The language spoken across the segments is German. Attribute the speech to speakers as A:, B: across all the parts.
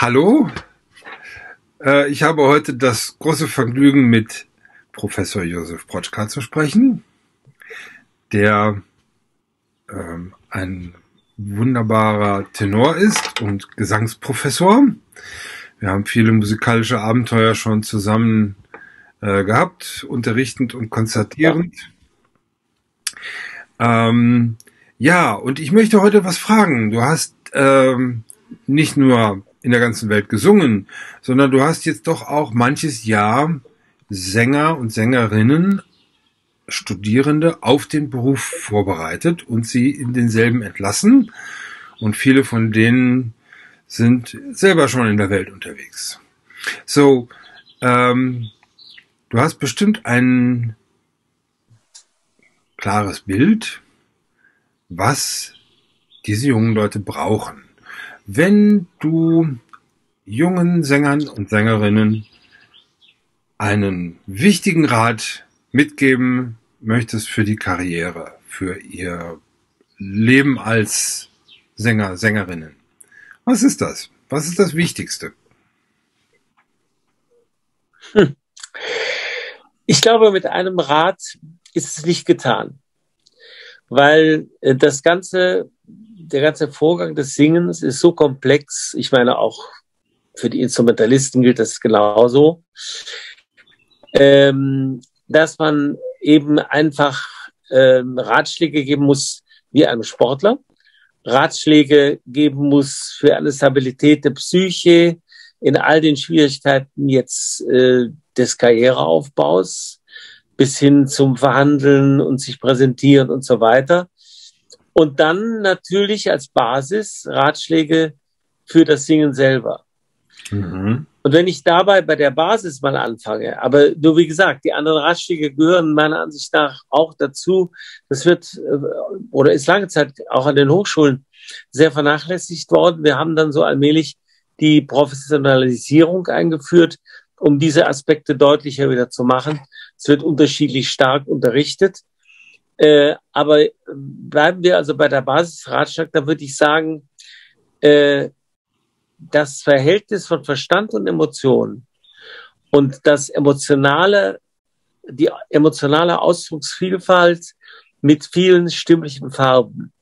A: Hallo, ich habe heute das große Vergnügen, mit Professor Josef Pročka zu sprechen, der ein wunderbarer Tenor ist und Gesangsprofessor. Wir haben viele musikalische Abenteuer schon zusammen gehabt, unterrichtend und konzertierend. Ja, und ich möchte heute was fragen. Du hast nicht nur in der ganzen Welt gesungen, sondern du hast jetzt doch auch manches Jahr Sänger und Sängerinnen, Studierende auf den Beruf vorbereitet und sie in denselben entlassen. Und viele von denen sind selber schon in der Welt unterwegs. So, du hast bestimmt ein klares Bild, was diese jungen Leute brauchen. Wenn du jungen Sängern und Sängerinnen einen wichtigen Rat mitgeben möchtest für die Karriere, für ihr Leben als Sänger, Sängerinnen, was ist das? Was ist das Wichtigste?
B: Ich glaube, mit einem Rat ist es nicht getan, weil der ganze Vorgang des Singens ist so komplex. Ich meine, auch für die Instrumentalisten gilt das genauso, dass man eben einfach Ratschläge geben muss wie einem Sportler, Ratschläge geben muss für eine Stabilität der Psyche in all den Schwierigkeiten jetzt des Karriereaufbaus bis hin zum Verhandeln und sich präsentieren und so weiter. Und dann natürlich als Basis Ratschläge für das Singen selber. Mhm. Und wenn ich dabei bei der Basis mal anfange, aber nur wie gesagt, die anderen Ratschläge gehören meiner Ansicht nach auch dazu. Das wird oder ist lange Zeit auch an den Hochschulen sehr vernachlässigt worden. Wir haben dann so allmählich die Professionalisierung eingeführt, um diese Aspekte deutlicher wieder zu machen. Es wird unterschiedlich stark unterrichtet. Aber bleiben wir also bei der Basisratschlag, da würde ich sagen, das Verhältnis von Verstand und Emotion und die emotionale Ausdrucksvielfalt mit vielen stimmlichen Farben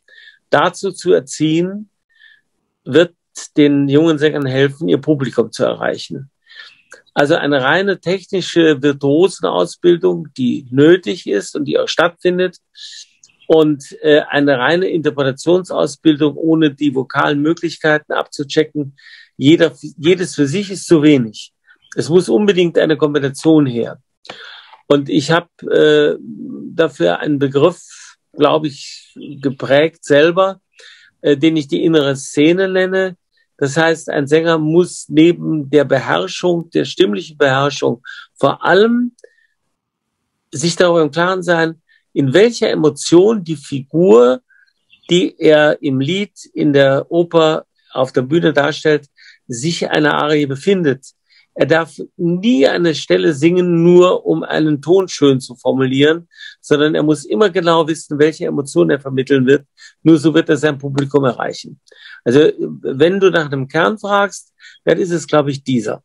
B: dazu zu erziehen, wird den jungen Sängern helfen, ihr Publikum zu erreichen. Also eine reine technische Virtuosenausbildung, die nötig ist und die auch stattfindet, und eine reine Interpretationsausbildung ohne die vokalen Möglichkeiten abzuchecken, jedes für sich ist zu wenig. Es muss unbedingt eine Kombination her. Und ich habe dafür einen Begriff, glaube ich, geprägt selber, den ich die innere Szene nenne. Das heißt, ein Sänger muss neben der Beherrschung, der stimmlichen Beherrschung, vor allem sich darüber im Klaren sein, in welcher Emotion die Figur, die er im Lied, in der Oper, auf der Bühne darstellt, sich eine Arie befindet. Er darf nie eine Stelle singen, nur um einen Ton schön zu formulieren, sondern er muss immer genau wissen, welche Emotion er vermitteln wird. Nur so wird er sein Publikum erreichen. Also wenn du nach einem Kern fragst, dann ist es, glaube ich, dieser.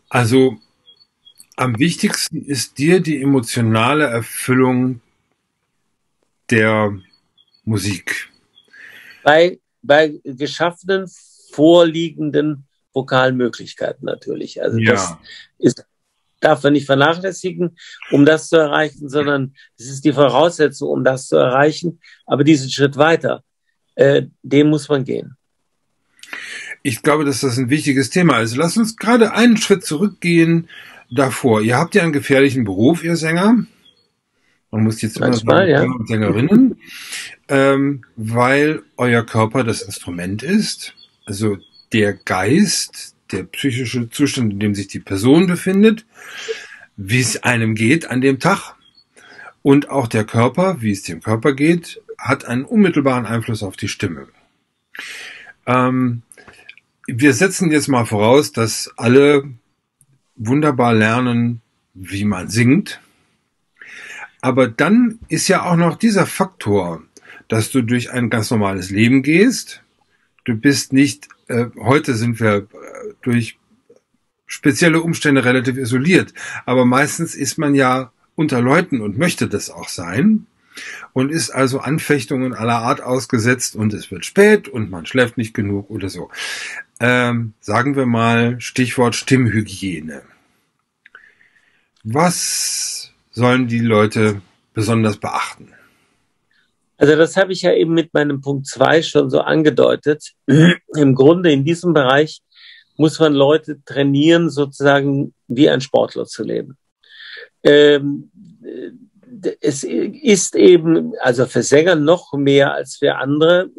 A: Also am wichtigsten ist dir die emotionale Erfüllung der Musik.
B: Bei geschaffenen, vorliegenden vokalen Möglichkeiten natürlich. Also ja. Darf man nicht vernachlässigen, um das zu erreichen, sondern es ist die Voraussetzung, um das zu erreichen. Aber diesen Schritt weiter, den muss man gehen.
A: Ich glaube, dass das ein wichtiges Thema ist. Lass uns gerade einen Schritt zurückgehen davor. Ihr habt ja einen gefährlichen Beruf, ihr Sänger. Man muss jetzt immer sagen, Sänger und Sängerinnen, weil euer Körper das Instrument ist. Also der Geist, der psychische Zustand, in dem sich die Person befindet, wie es einem geht an dem Tag, und auch der Körper, wie es dem Körper geht, hat einen unmittelbaren Einfluss auf die Stimme. Wir setzen jetzt mal voraus, dass alle wunderbar lernen, wie man singt. Aber dann ist ja auch noch dieser Faktor, dass du durch ein ganz normales Leben gehst, du bist nicht, heute sind wir durch spezielle Umstände relativ isoliert, aber meistens ist man ja unter Leuten und möchte das auch sein und ist also Anfechtungen aller Art ausgesetzt und es wird spät und man schläft nicht genug oder so. Sagen wir mal Stichwort Stimmhygiene. Was sollen die Leute besonders beachten?
B: Also das habe ich ja eben mit meinem Punkt 2 schon so angedeutet. Im Grunde in diesem Bereich muss man Leute trainieren, sozusagen wie ein Sportler zu leben. Es ist eben, also für Sänger noch mehr als für andere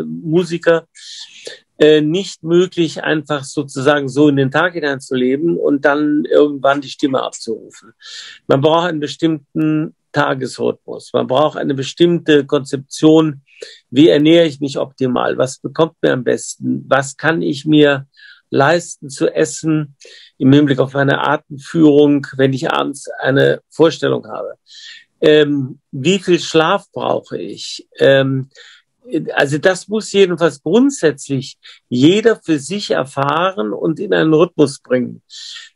B: Musiker, nicht möglich, einfach sozusagen so in den Tag hineinzuleben und dann irgendwann die Stimme abzurufen. Man braucht einen bestimmten Tagesrhythmus. Man braucht eine bestimmte Konzeption. Wie ernähre ich mich optimal? Was bekommt mir am besten? Was kann ich mir leisten zu essen im Hinblick auf meine Atemführung, wenn ich abends eine Vorstellung habe? Wie viel Schlaf brauche ich? Also das muss jedenfalls grundsätzlich jeder für sich erfahren und in einen Rhythmus bringen.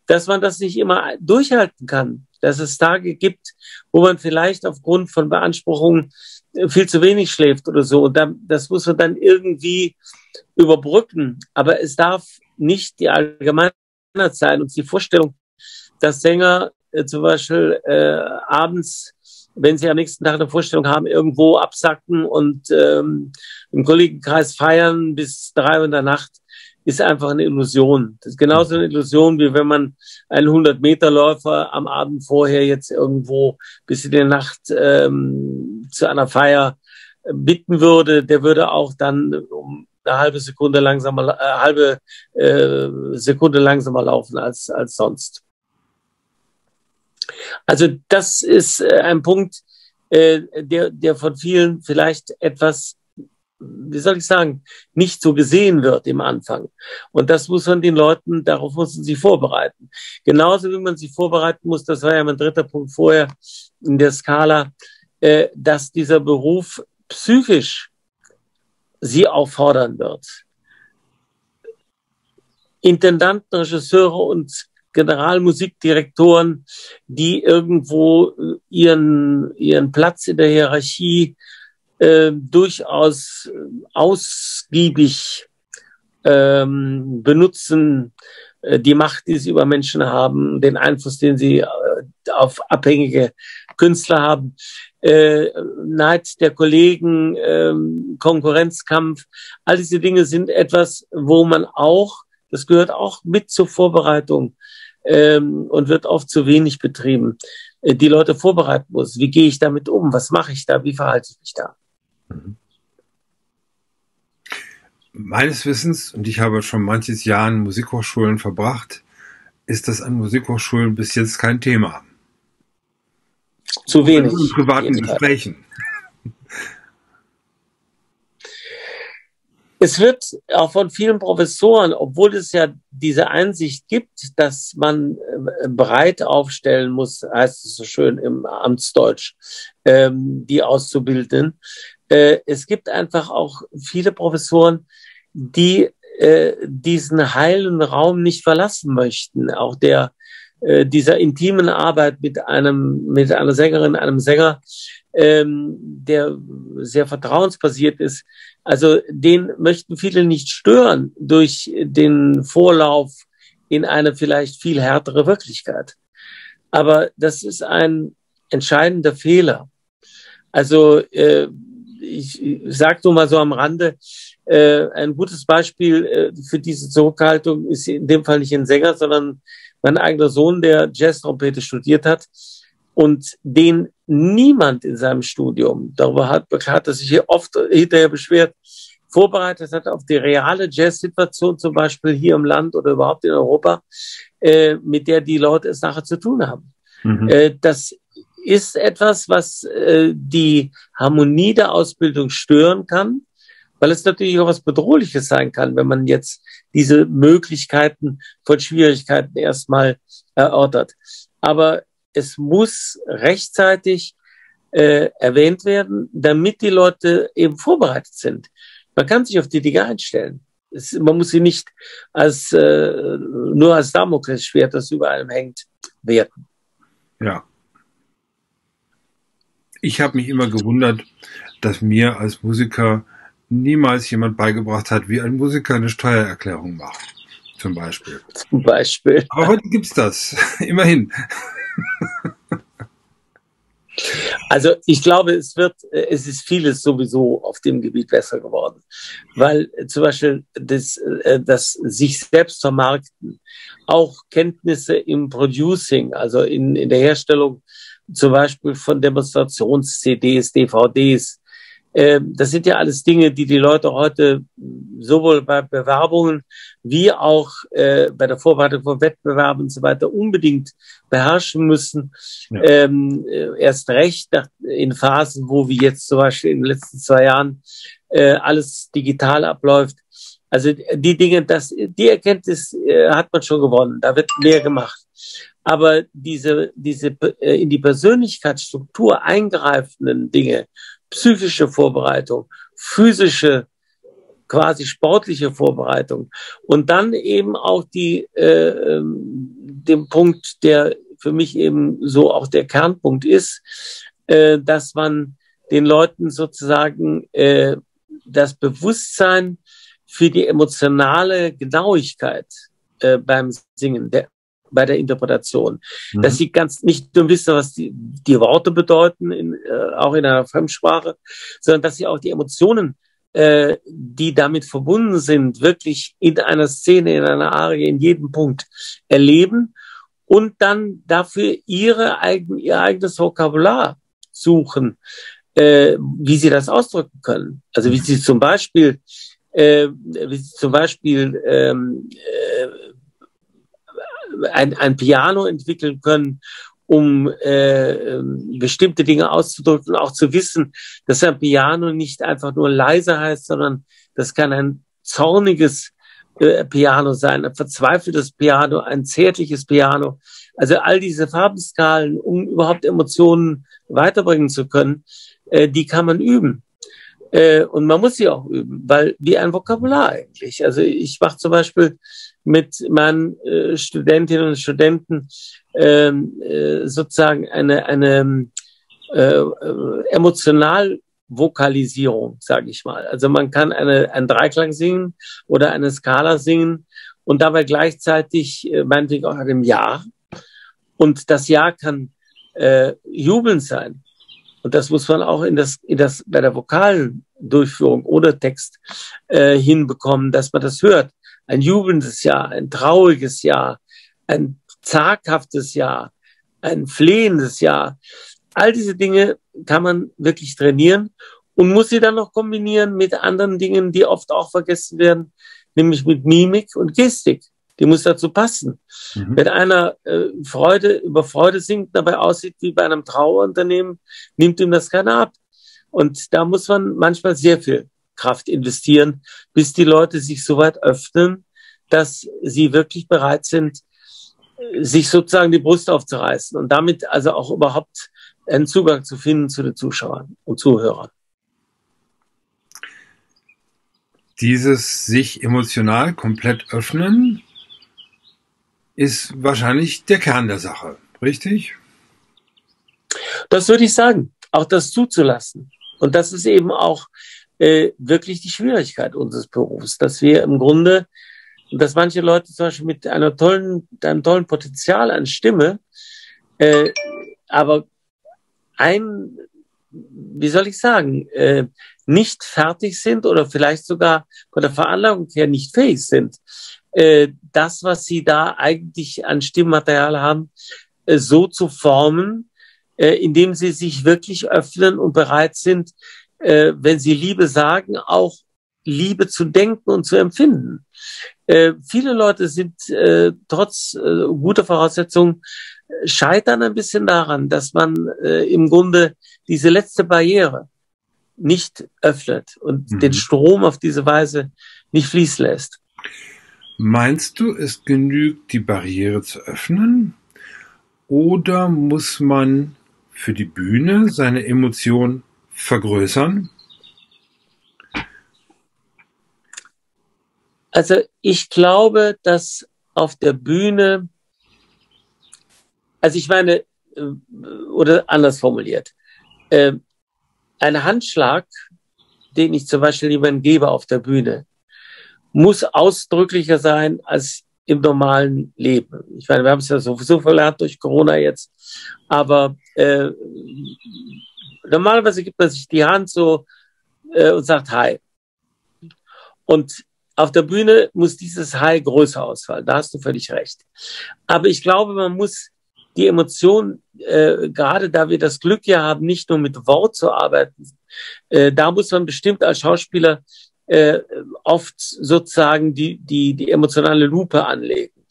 B: Dass man das nicht immer durchhalten kann, dass es Tage gibt, wo man vielleicht aufgrund von Beanspruchungen viel zu wenig schläft oder so. Und das muss man dann irgendwie überbrücken. Aber es darf nicht die Allgemeinheit sein und die Vorstellung, dass Sänger zum Beispiel abends, wenn sie am nächsten Tag eine Vorstellung haben, irgendwo absacken und im Kollegenkreis feiern bis 3 Uhr in der Nacht, ist einfach eine Illusion. Das ist genauso eine Illusion, wie wenn man einen 100-Meter-Läufer am Abend vorher jetzt irgendwo bis in die Nacht zu einer Feier bitten würde. Der würde auch dann um eine halbe Sekunde langsamer laufen als sonst. Also das ist ein Punkt, der von vielen vielleicht etwas, wie soll ich sagen, nicht so gesehen wird im Anfang. Und das muss man den Leuten, darauf muss man sich vorbereiten. Genauso wie man sich vorbereiten muss, das war ja mein dritter Punkt vorher in der Skala, dass dieser Beruf psychisch sie auffordern wird. Intendanten, Regisseure und Generalmusikdirektoren, die irgendwo ihren Platz in der Hierarchie durchaus ausgiebig benutzen, die Macht, die sie über Menschen haben, den Einfluss, den sie auf abhängige Künstler haben, Neid der Kollegen, Konkurrenzkampf, all diese Dinge sind etwas, wo man auch, das gehört auch mit zur Vorbereitung und wird oft zu wenig betrieben, die Leute vorbereiten muss. Wie gehe ich damit um? Was mache ich da? Wie verhalte ich mich da?
A: Meines Wissens, und ich habe schon manches Jahr in Musikhochschulen verbracht, ist das an Musikhochschulen bis jetzt kein Thema.
B: Zu wenig.
A: In privaten Gesprächen.
B: Es wird auch von vielen Professoren, obwohl es ja diese Einsicht gibt, dass man breit aufstellen muss, heißt es so schön im Amtsdeutsch, die Auszubildenden. Es gibt einfach auch viele Professoren, die diesen heilen Raum nicht verlassen möchten. Auch dieser intimen Arbeit mit einer Sängerin, einem Sänger, der sehr vertrauensbasiert ist. Also den möchten viele nicht stören durch den Vorlauf in eine vielleicht viel härtere Wirklichkeit. Aber das ist ein entscheidender Fehler. Also ich sage nur mal so am Rande, ein gutes Beispiel für diese Zurückhaltung ist in dem Fall nicht ein Sänger, sondern mein eigener Sohn, der Jazztrompete studiert hat und den niemand in seinem Studium, darüber hat er sich hier oft hinterher beschwert, vorbereitet hat auf die reale Jazz-Situation, zum Beispiel hier im Land oder überhaupt in Europa, mit der die Leute es nachher zu tun haben. Mhm. Das ist etwas, was die Harmonie der Ausbildung stören kann, weil es natürlich auch was Bedrohliches sein kann, wenn man jetzt diese Möglichkeiten von Schwierigkeiten erstmal erörtert. Aber es muss rechtzeitig erwähnt werden, damit die Leute eben vorbereitet sind. Man kann sich auf die Dinge einstellen. Man muss sie nicht nur als Damoklesschwert, das über allem hängt, werten.
A: Ja. Ich habe mich immer gewundert, dass mir als Musiker niemals jemand beigebracht hat, wie ein Musiker eine Steuererklärung macht. Zum Beispiel. Aber heute gibt's das. Immerhin.
B: Also ich glaube, es ist vieles sowieso auf dem Gebiet besser geworden, weil zum Beispiel das sich selbst vermarkten, auch Kenntnisse im Producing, also in der Herstellung zum Beispiel von Demonstrations-CDs, DVDs, das sind ja alles Dinge, die Leute heute sowohl bei Bewerbungen wie auch bei der Vorbereitung von Wettbewerben und so weiter unbedingt beherrschen müssen. Ja. Erst recht in Phasen, wo wie jetzt zum Beispiel in den letzten 2 Jahren alles digital abläuft. Also die Dinge, die Erkenntnis hat man schon gewonnen. Da wird mehr gemacht. Aber diese in die Persönlichkeitsstruktur eingreifenden Dinge, psychische Vorbereitung, physische, quasi sportliche Vorbereitung und dann eben auch den Punkt, der für mich eben so auch der Kernpunkt ist, dass man den Leuten sozusagen das Bewusstsein für die emotionale Genauigkeit beim Singen, bei der Interpretation, dass sie nicht nur wissen, was die Worte bedeuten, auch in einer Fremdsprache, sondern dass sie auch die Emotionen, die damit verbunden sind, wirklich in einer Szene, in einer Arie, in jedem Punkt erleben und dann dafür ihr eigenes Vokabular suchen, wie sie das ausdrücken können. Also wie sie zum Beispiel ein Piano entwickeln können, um bestimmte Dinge auszudrücken, auch zu wissen, dass ein Piano nicht einfach nur leise heißt, sondern das kann ein zorniges Piano sein, ein verzweifeltes Piano, ein zärtliches Piano. Also all diese Farbenskalen, um überhaupt Emotionen weiterbringen zu können, die kann man üben. Und man muss sie auch üben, weil wie ein Vokabular eigentlich. Also ich mache zum Beispiel mit meinen Studentinnen und Studenten sozusagen eine Emotionalvokalisierung, sage ich mal. Also man kann einen Dreiklang singen oder eine Skala singen und dabei gleichzeitig meinetwegen auch einem Ja. Und das Ja kann jubelnd sein. Und das muss man auch bei der vokalen Durchführung oder Text hinbekommen, dass man das hört. Ein jubelndes Ja, ein trauriges Ja, ein zaghaftes Ja, ein flehendes Ja. All diese Dinge kann man wirklich trainieren und muss sie dann noch kombinieren mit anderen Dingen, die oft auch vergessen werden, nämlich mit Mimik und Gestik. Die muss dazu passen. Wenn einer über Freude singt, dabei aussieht wie bei einem Trauerunternehmen, nimmt ihm das keiner ab. Und da muss man manchmal sehr viel Kraft investieren, bis die Leute sich so weit öffnen, dass sie wirklich bereit sind, sich sozusagen die Brust aufzureißen und damit also auch überhaupt einen Zugang zu finden zu den Zuschauern und Zuhörern.
A: Dieses sich emotional komplett öffnen ist wahrscheinlich der Kern der Sache, richtig?
B: Das würde ich sagen, auch das zuzulassen. Und das ist eben auch wirklich die Schwierigkeit unseres Berufs, dass wir im Grunde, dass manche Leute zum Beispiel mit einem tollen Potenzial an Stimme, aber wie soll ich sagen, nicht fertig sind oder vielleicht sogar von der Veranlagung her nicht fähig sind, das, was sie da eigentlich an Stimmmaterial haben, so zu formen, indem sie sich wirklich öffnen und bereit sind, wenn sie Liebe sagen, auch Liebe zu denken und zu empfinden. Viele Leute sind trotz guter Voraussetzungen scheitern ein bisschen daran, dass man im Grunde diese letzte Barriere nicht öffnet und den Strom auf diese Weise nicht fließen lässt.
A: Meinst du, es genügt, die Barriere zu öffnen? Oder muss man für die Bühne seine Emotion vergrößern?
B: Also ich glaube, dass auf der Bühne, also ich meine, oder anders formuliert, ein Handschlag, den ich zum Beispiel jemandem gebe auf der Bühne, muss ausdrücklicher sein als im normalen Leben. Ich meine, wir haben es ja sowieso verlernt durch Corona jetzt, aber normalerweise gibt man sich die Hand so und sagt Hi. Und auf der Bühne muss dieses Hi größer ausfallen. Da hast du völlig recht. Aber ich glaube, man muss die Emotion, gerade da wir das Glück ja haben, nicht nur mit Wort zu arbeiten, da muss man bestimmt als Schauspieler oft sozusagen die emotionale Lupe anlegen.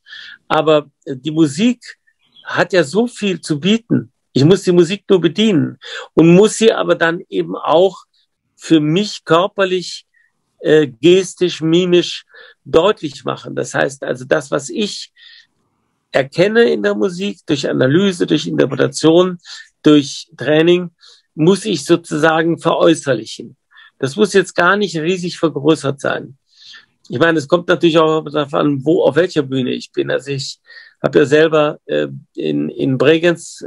B: Aber die Musik hat ja so viel zu bieten. Ich muss die Musik nur bedienen und muss sie aber dann eben auch für mich körperlich, gestisch, mimisch deutlich machen. Das heißt also, das, was ich erkenne in der Musik, durch Analyse, durch Interpretation, durch Training, muss ich sozusagen veräußerlichen. Das muss jetzt gar nicht riesig vergrößert sein. Ich meine, es kommt natürlich auch darauf an, auf welcher Bühne ich bin. Also ich habe ja selber in Bregenz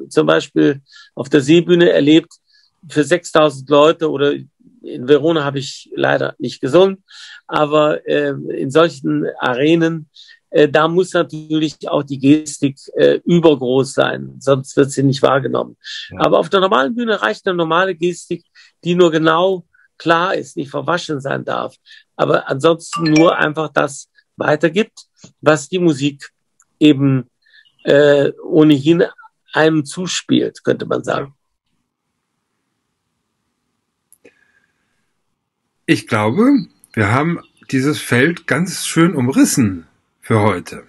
B: zum Beispiel auf der Seebühne erlebt, für 6.000 Leute, oder in Verona habe ich leider nicht gesungen, aber in solchen Arenen, da muss natürlich auch die Gestik übergroß sein, sonst wird sie nicht wahrgenommen. Ja. Aber auf der normalen Bühne reicht eine normale Gestik, die nur genau klar ist, nicht verwaschen sein darf, aber ansonsten nur einfach das weitergibt, was die Musik eben ohnehin einem zuspielt, könnte man sagen.
A: Ich glaube, wir haben dieses Feld ganz schön umrissen für heute.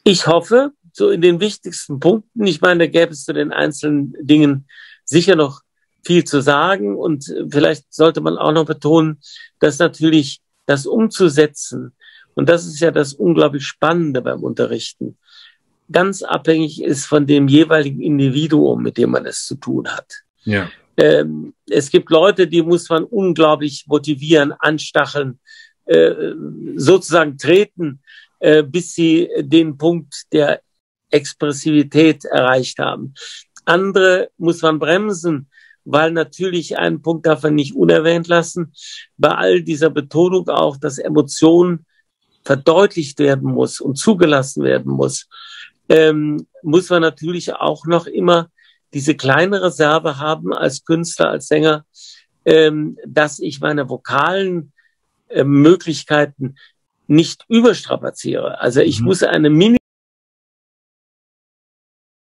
B: Ich hoffe, so in den wichtigsten Punkten, ich meine, da gäbe es zu den einzelnen Dingen sicher noch viel zu sagen, und vielleicht sollte man auch noch betonen, dass natürlich das umzusetzen, und das ist ja das unglaublich Spannende beim Unterrichten, ganz abhängig ist von dem jeweiligen Individuum, mit dem man es zu tun hat.
A: Ja.
B: Es gibt Leute, die muss man unglaublich motivieren, anstacheln, sozusagen treten, bis sie den Punkt der Expressivität erreicht haben. Andere muss man bremsen, weil natürlich einen Punkt darf man nicht unerwähnt lassen. Bei all dieser Betonung auch, dass Emotion verdeutlicht werden muss und zugelassen werden muss, muss man natürlich auch noch immer diese kleine Reserve haben als Künstler, als Sänger, dass ich meine vokalen Möglichkeiten nicht überstrapaziere. Also ich muss eine